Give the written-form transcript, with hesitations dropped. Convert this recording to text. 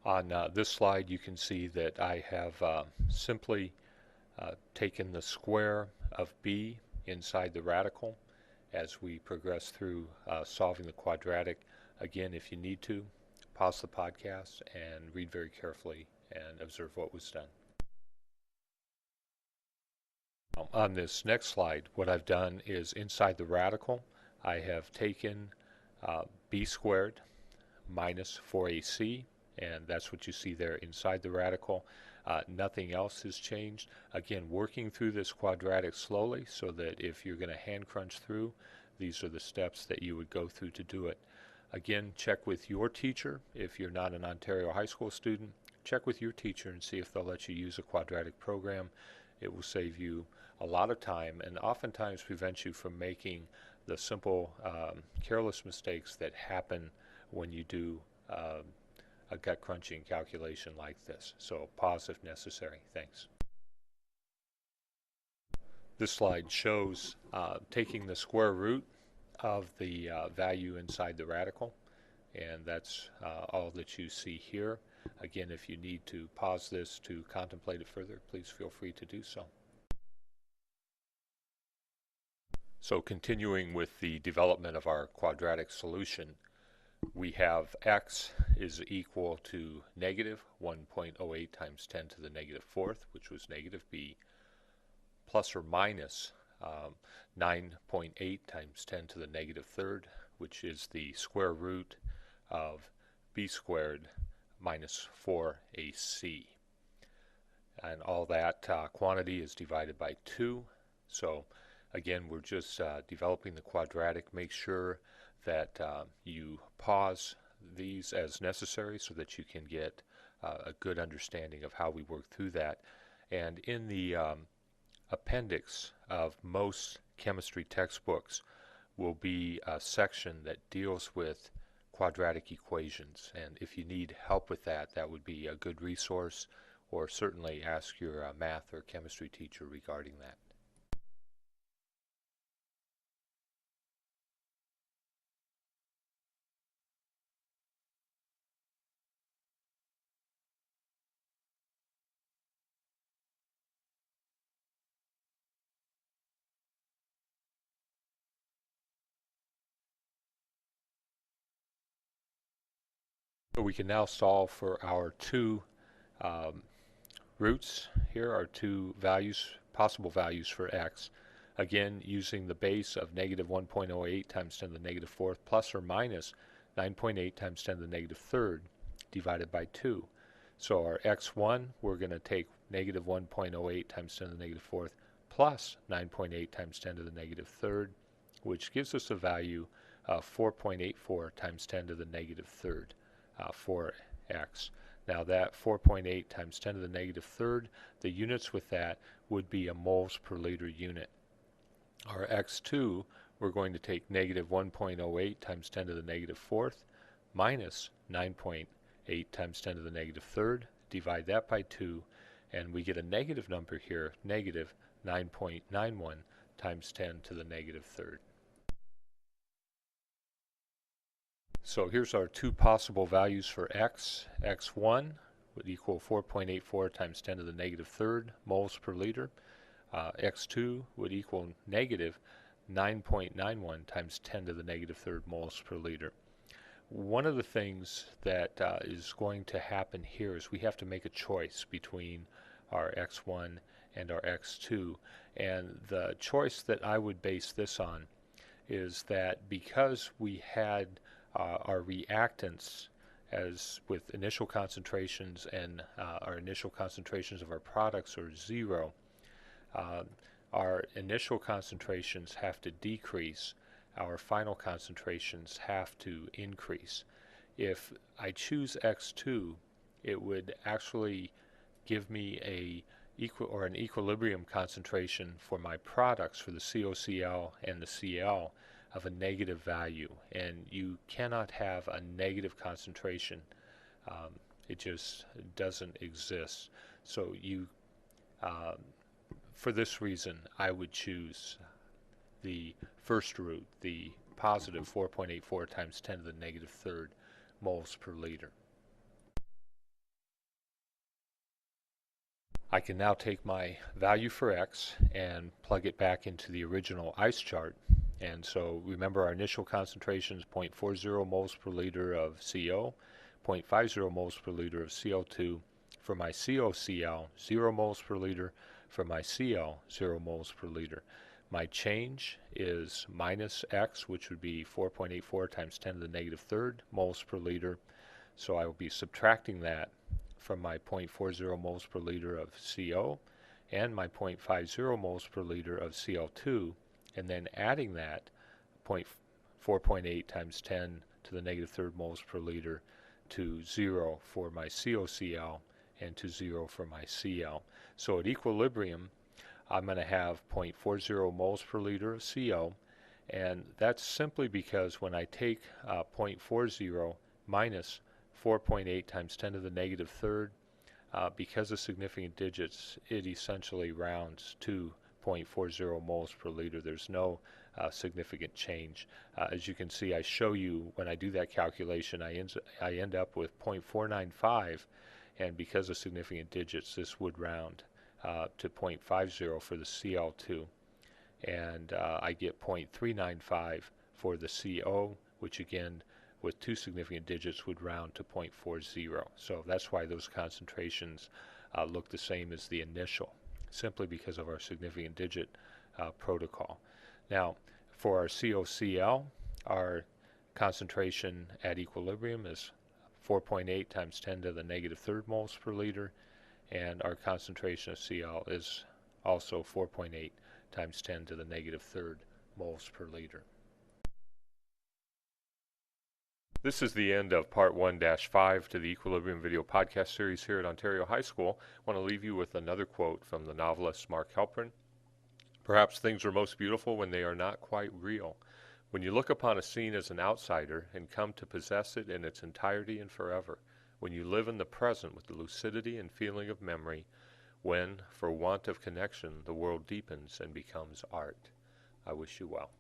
On this slide, you can see that I have simply taken the square of b inside the radical as we progress through solving the quadratic. Again, if you need to, pause the podcast and read very carefully and observe what was done. On this next slide, what I've done is inside the radical, I have taken b squared minus 4ac, and that's what you see there inside the radical. Nothing else has changed. Again, working through this quadratic slowly so that if you're going to hand crunch through, these are the steps that you would go through to do it. Again, check with your teacher. If you're not an Ontario high school student, check with your teacher and see if they'll let you use a quadratic program. It will save you a lot of time and oftentimes prevent you from making the simple careless mistakes that happen when you do a gut crunching calculation like this. So pause if necessary. Thanks. This slide shows taking the square root of the value inside the radical, and that's all that you see here. Again, if you need to pause this to contemplate it further, please feel free to do so. So continuing with the development of our quadratic solution, we have x is equal to negative 1.08 times 10 to the negative fourth, which was negative b, plus or minus 9.8 times 10 to the negative third, which is the square root of b squared minus 4ac. And all that quantity is divided by 2. So again, we're just developing the quadratic. Make sure that you pause these as necessary so that you can get a good understanding of how we work through that. And in the appendix of most chemistry textbooks will be a section that deals with quadratic equations, and if you need help with that, that would be a good resource, or certainly ask your math or chemistry teacher regarding that. So we can now solve for our two roots. Here are two values, possible values for x. Again, using the base of negative 1.08 times 10 to the negative fourth plus or minus 9.8 times 10 to the negative third divided by 2. So our x1, we're going to take negative 1.08 times 10 to the negative fourth plus 9.8 times 10 to the negative third, which gives us a value of 4.84 times 10 to the negative third for x. Now that 4.8 times 10 to the negative third, the units with that would be a moles per liter unit. Our x2, we're going to take negative 1.08 times 10 to the negative fourth minus 9.8 times 10 to the negative third, divide that by 2, and we get a negative number here, negative 9.91 times 10 to the negative third. So here's our two possible values for x. x1 would equal 4.84 times 10 to the negative third moles per liter. x2 would equal negative 9.91 times 10 to the negative third moles per liter. One of the things that is going to happen here is we have to make a choice between our x1 and our x2, and the choice that I would base this on is that because we had our reactants as with initial concentrations and our initial concentrations of our products are 0, our initial concentrations have to decrease, our final concentrations have to increase. If I choose x2, it would actually give me an equilibrium concentration for my products, for the COCl and the Cl, of a negative value, and you cannot have a negative concentration. It just doesn't exist. So for this reason, I would choose the first root, the positive 4.84 times 10 to the negative third moles per liter. I can now take my value for x and plug it back into the original ICE chart. And so remember, our initial concentration is 0.40 moles per liter of CO, 0.50 moles per liter of CO2. For my COCl, 0 moles per liter. For my Cl, 0 moles per liter. My change is minus x, which would be 4.84 times 10 to the negative third moles per liter. So I will be subtracting that from my 0.40 moles per liter of CO and my 0.50 moles per liter of Cl2, and then adding that 4.8 times 10 to the negative third moles per liter to 0 for my COCl and to 0 for my Cl. So at equilibrium, I'm going to have 0.40 moles per liter of CO, and that's simply because when I take 0.40 minus 4.8 times 10 to the negative third, because of significant digits, it essentially rounds to 0.40 moles per liter. There's no significant change. As you can see, I show you when I do that calculation, I end up with 0.495, and because of significant digits, this would round to 0.50 for the Cl2, and I get 0.395 for the CO, which again, with two significant digits, would round to 0.40. So that's why those concentrations look the same as the initial, simply because of our significant digit protocol. Now, for our COCl, our concentration at equilibrium is 4.8 times 10 to the negative third moles per liter, and our concentration of Cl is also 4.8 times 10 to the negative third moles per liter. This is the end of part 1-5 to the Equilibrium video podcast series here at Ontario High School. I want to leave you with another quote from the novelist Mark Halperin. Perhaps things are most beautiful when they are not quite real. When you look upon a scene as an outsider and come to possess it in its entirety and forever. When you live in the present with the lucidity and feeling of memory. When, for want of connection, the world deepens and becomes art. I wish you well.